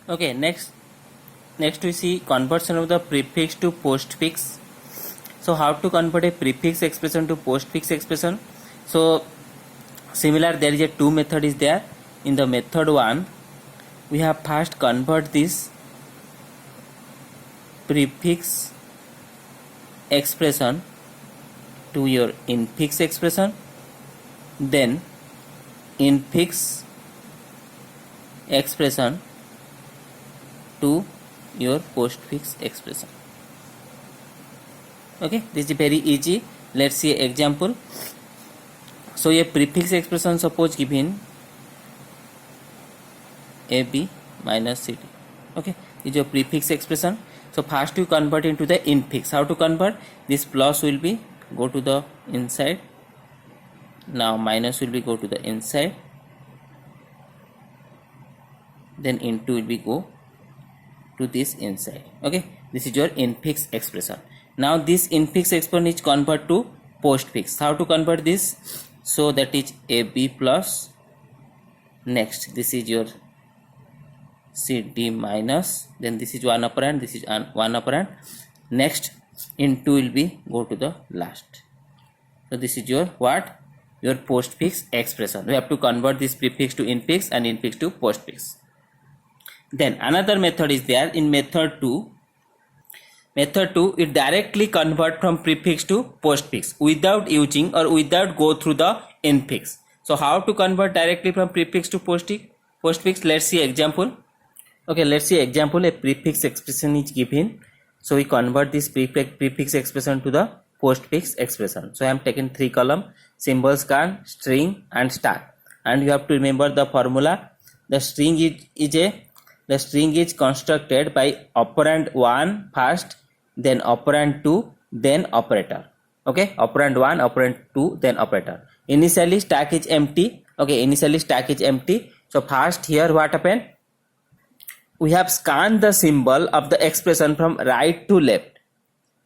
Okay, next we see conversion of the prefix to postfix. So how to convert a prefix expression to postfix expression? So similar, there is a two method is there. In the method 1, we have first convert this prefix expression to your infix expression, then infix expression to your postfix expression. Okay, this is very easy. Let's see an example. So a prefix expression suppose given AB minus CD. Okay, this is your prefix expression. So first you convert into the infix. How to convert? This plus will be go to the inside. Now minus will be go to the inside. Then into will be go to this inside. Okay, this is your infix expression. Now this infix expression is convert to postfix. How to convert this? So that is AB plus, next this is your CD minus, then this is one operand, this is one operand, next into will be go to the last. So this is your what? Your postfix expression. We have to convert this prefix to infix and infix to postfix. Then another method is there. In method 2, it directly convert from prefix to postfix without using or without go through the infix. So how to convert directly from prefix to postfix? Let's see example. Okay, let's see example. A prefix expression is given. So we convert this prefix expression to the postfix expression. So I am taking 3 column: symbol, scan, string and star. And you have to remember the formula. The string is constructed by operand 1 first, then operand 2, then operator. Okay, operand 1, operand 2, then operator. Initially stack is empty. Okay, initially stack is empty. So first here what happened? We have scanned the symbol of the expression from right to left.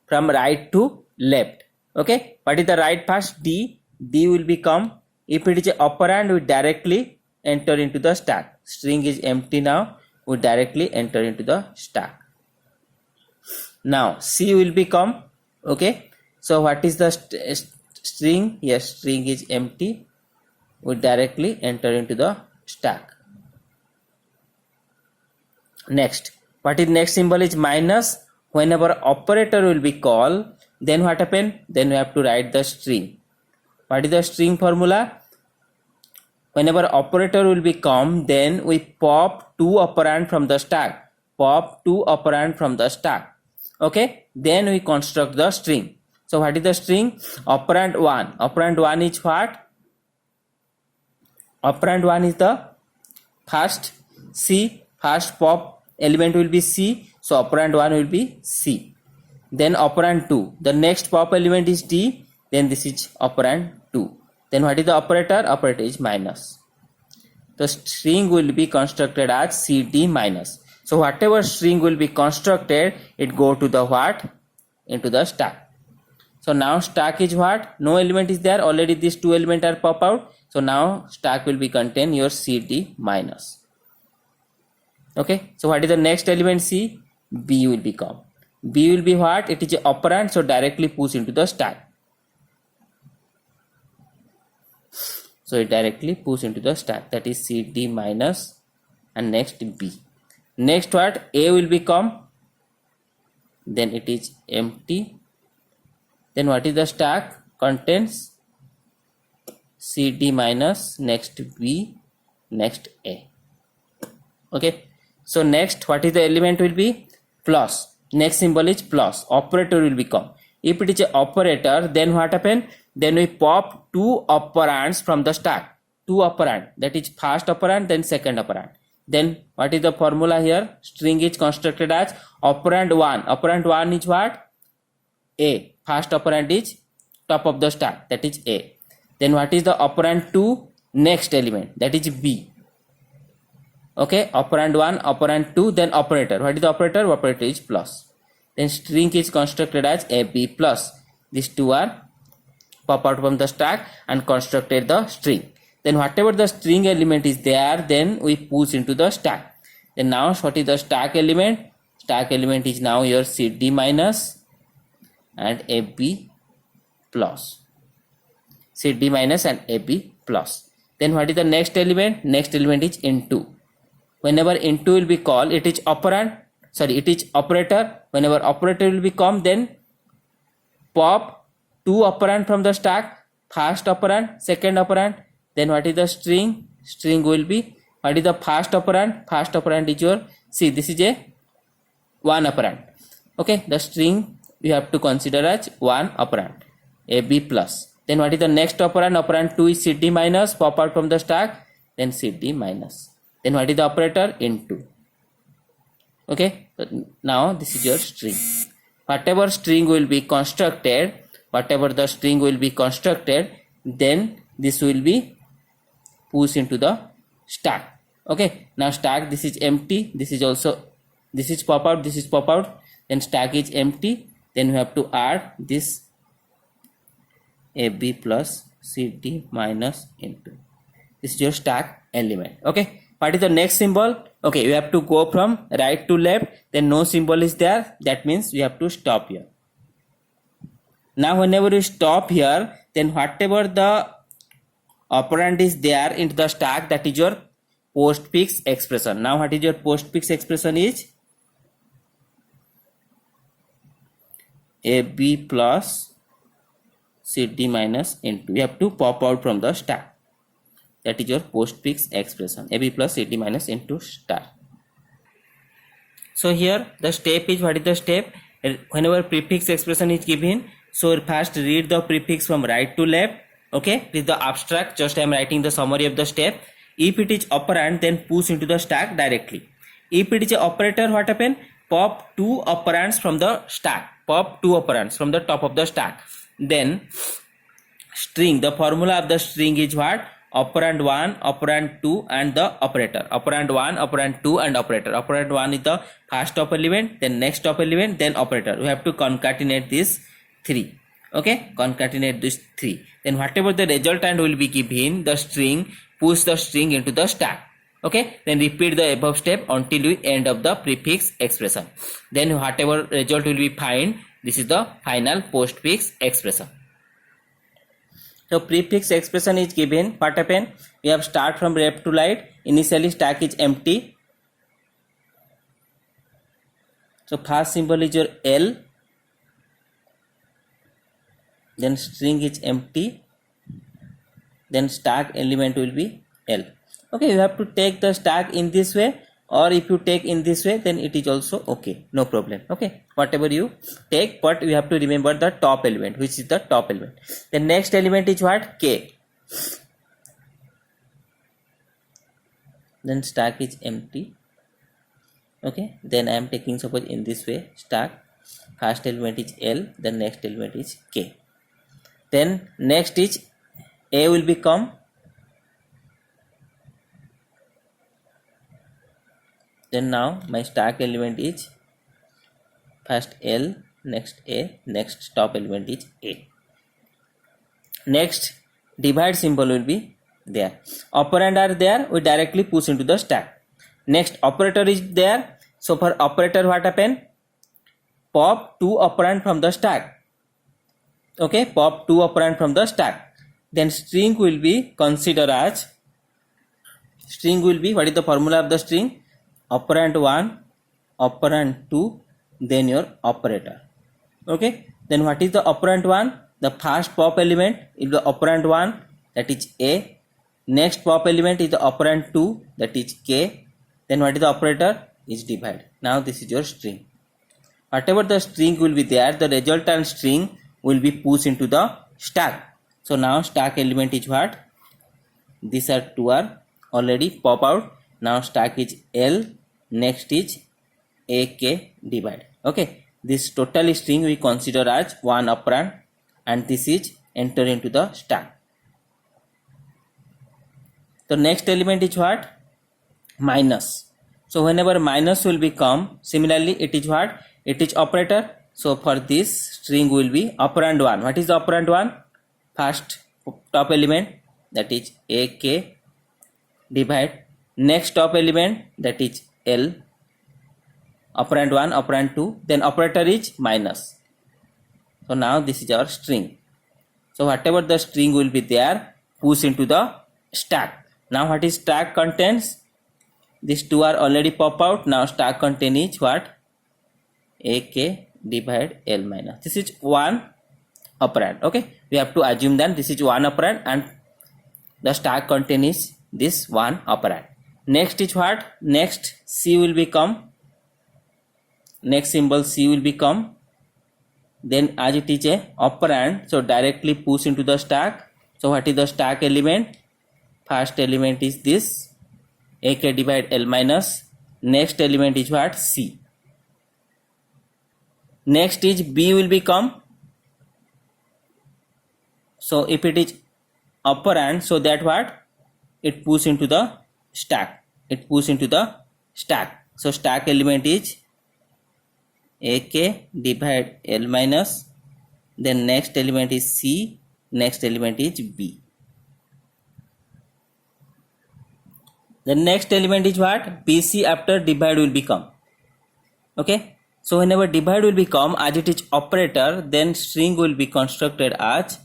From right to left. Okay, what is the right first? D. D will become, if it is an operand, we directly enter into the stack. String is empty now. We directly enter into the stack. Now C will become, okay, so what is the string? Yes, string is empty. We directly enter into the stack. Next, what is next symbol is minus. Whenever operator will be called, then what happen? Then we have to write the string. What is the string formula? Whenever operator will be come, then we pop 2 operand from the stack. Pop 2 operand from the stack. Okay, then we construct the string. So what is the string? Operand 1. Operand 1 is what? Operand 1 is the first C. First pop element will be C. So operand 1 will be C. Then operand 2. The next pop element is D. Then this is operand 2. Then what is the operator? Operator is minus. The string will be constructed as CD minus. So whatever string will be constructed, it go to the what? Into the stack. So now stack is what? No element is there. Already these 2 elements are pop out. So now stack will be contain your CD minus. Okay. So what is the next element? C. B will become. B will be what? It is an operand. So directly push into the stack. So it directly push into the stack. That is CD minus and next B. Next what? A will become. Then it is empty. Then what is the stack? Contains CD minus, next B, next A. Okay. So next what is the element will be? Plus. Next symbol is plus. Operator will become. If it is an operator, then what happen? Then we pop 2 operands from the stack. 2 operand. That is first operand, then second operand. Then what is the formula here? String is constructed as operand 1. Operand 1 is what? A. First operand is top of the stack. That is A. Then what is the operand 2? Next element. That is B. Okay. Operand 1, operand 2, then operator. What is the operator? Operator is plus. Then string is constructed as AB plus. These 2 are pop out from the stack and constructed the string. Then whatever the string element is there, then we push into the stack. Then now what is the stack element? Stack element is now your CD minus and AB plus. CD minus and AB plus. Then what is the next element? Next element is into. Whenever into will be called, it is operand. Sorry, it is operator. Whenever operator will be come, then pop two operand from the stack. First operand, second operand. Then what is the string? String will be, what is the first operand? First operand is your, see, this is a one operand. Okay, the string you have to consider as one operand, AB plus. Then what is the next operand? Operand 2 is CD minus, pop out from the stack, then CD minus. Then what is the operator? Into. Okay, so now this is your string. Whatever string will be constructed, then this will be pushed into the stack. Okay, now stack, this is empty, this is also, this is pop out, then stack is empty. Then we have to add this AB plus CD minus into. This is your stack element. Okay, what is the next symbol? Okay, you have to go from right to left, then no symbol is there, that means we have to stop here. Now whenever you stop here, then whatever the operand is there into the stack, that is your postfix expression. Now what is your postfix expression is AB plus CD minus into. You have to pop out from the stack. That is your postfix expression, AB plus CD minus into star. So here the step is, what is the step? Whenever prefix expression is given, so first read the prefix from right to left. Okay, this is the abstract, just I am writing the summary of the step. If it is operand, then push into the stack directly. If it is an operator, what happen? Pop two operands from the stack. Pop two operands from the top of the stack. Then string, the formula of the string is what? Operand 1, operand 2 and the operator. Operand 1, operand 2 and operator. Operand 1 is the first top element, then next top element, then operator. We have to concatenate these three. Okay, concatenate these three. Then whatever the resultant will be given, the string, push the string into the stack. Okay, then repeat the above step until we end of the prefix expression. Then whatever result will be find, this is the final postfix expression. So prefix expression is given, what happen? We have start from left to right. Initially stack is empty. So first symbol is your L. Then string is empty. Then stack element will be L. Okay, you have to take the stack in this way, or if you take in this way, then it is also okay, no problem. Okay, whatever you take, but you have to remember the top element, which is the top element. The next element is what? K. Then stack is empty. Okay, then I am taking, suppose in this way, stack, first element is L, the next element is K. Then next is A will become, then now my stack element is first L, next A, next top element is A. Next divide symbol will be there. Operand are there, we directly push into the stack. Next operator is there, so for operator what happen? Pop two operand from the stack. Okay, pop two operand from the stack. Then string will be considered as, string will be, what is the formula of the string? Operand 1, operand 2, then your operator. Okay, then what is the operand 1? The first pop element is the operand 1, that is A. Next pop element is the operand 2, that is K. Then what is the operator? Is divide. Now this is your string. Whatever the string will be there, the resultant string will be pushed into the stack. So now stack element is what? These are two are already pop out. Now stack is L, next is AK divide. Okay, this total string we consider as one operand, and this is enter into the stack. The next element is what? Minus. So whenever minus will become, similarly it is what? It is operator. So for this string will be operand 1. What is the operand 1? First top element, that is AK divide. Next top element, that is L, operand 1, operand 2, then operator is minus. So now this is our string. So whatever the string will be there, push into the stack. Now what is stack contains? These two are already pop out. Now stack contain is what? AK divide L minus. This is one operand. Okay, we have to assume that this is one operand and the stack contain is this one operand. Next is what? Next C will become, next symbol C will become, then as it is a operand, so directly push into the stack. So what is the stack element? First element is this AK divide L minus. Next element is what? C. Next is B will become, so if it is operand, so that what? It push into the stack. It push into the stack. So stack element is AK divide L minus, then next element is C, next element is B. The next element is what? BC after divide will become. Okay, so whenever divide will become, as it is operator, then string will be constructed as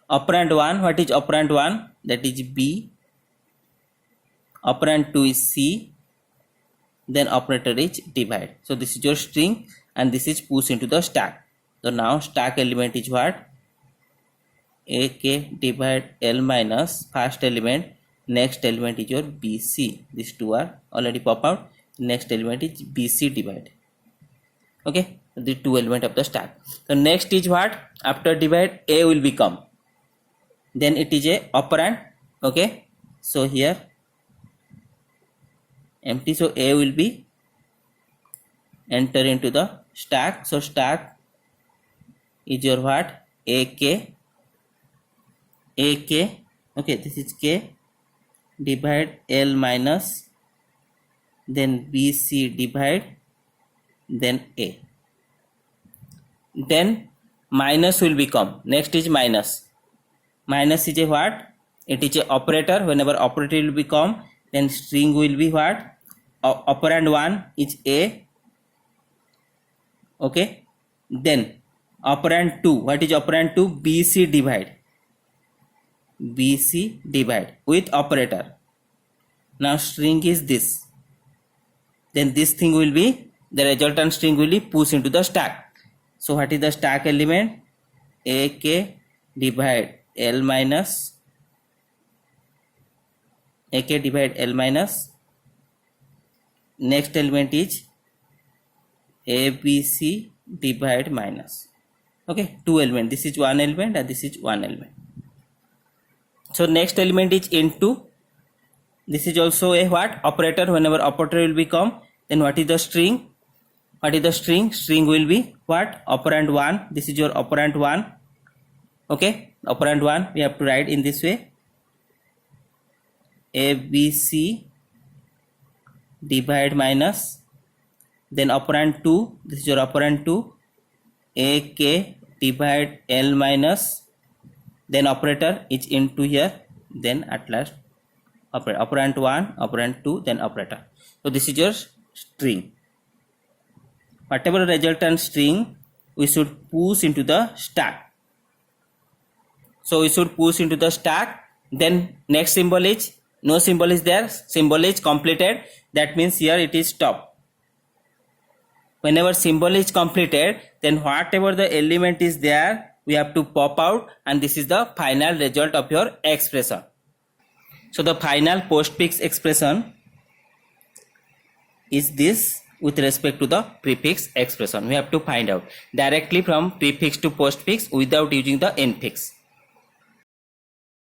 operand 1. What is operand 1? That is B. Operand 2 is C. Then operator is divide. So this is your string and this is push into the stack. So now stack element is what? AK divide L minus, first element. Next element is your BC. These two are already pop out. Next element is BC divide. Okay, the two element of the stack. So next is what? After divide A will become. Then it is a operand. Okay, so here empty, so A will be enter into the stack. So stack is your what? AK. Okay, this is K divide L minus, then BC divide, then A. Then minus will become. Next is minus. Minus is a what? It is a operator. Whenever operator will become, then string will be what? Operand 1 is A. Okay, then operand 2. What is operand 2? BC divide. BC divide with operator. Now string is this. Then this thing will be, the resultant string will be pushed into the stack. So what is the stack element? AK divide L minus. AK divide L minus. Next element is ABC divide minus. Okay, two element. This is one element and this is one element. So next element is into. This is also a what? Operator. Whenever operator will become, then what is the string? What is the string? String will be what? Operand 1. This is your operand 1. Okay, operand 1 we have to write in this way. ABC divide minus, then operand 2, this is your operand 2, AK divide L minus, then operator is into here, then at last operand 1, operand 2, then operator. So this is your string. Whatever resultant string, we should push into the stack. So we should push into the stack. Then next symbol is, no symbol is there, symbol is completed. That means here it is stop. Whenever symbol is completed, then whatever the element is there, we have to pop out, and this is the final result of your expression. So the final postfix expression is this with respect to the prefix expression. We have to find out directly from prefix to postfix without using the infix.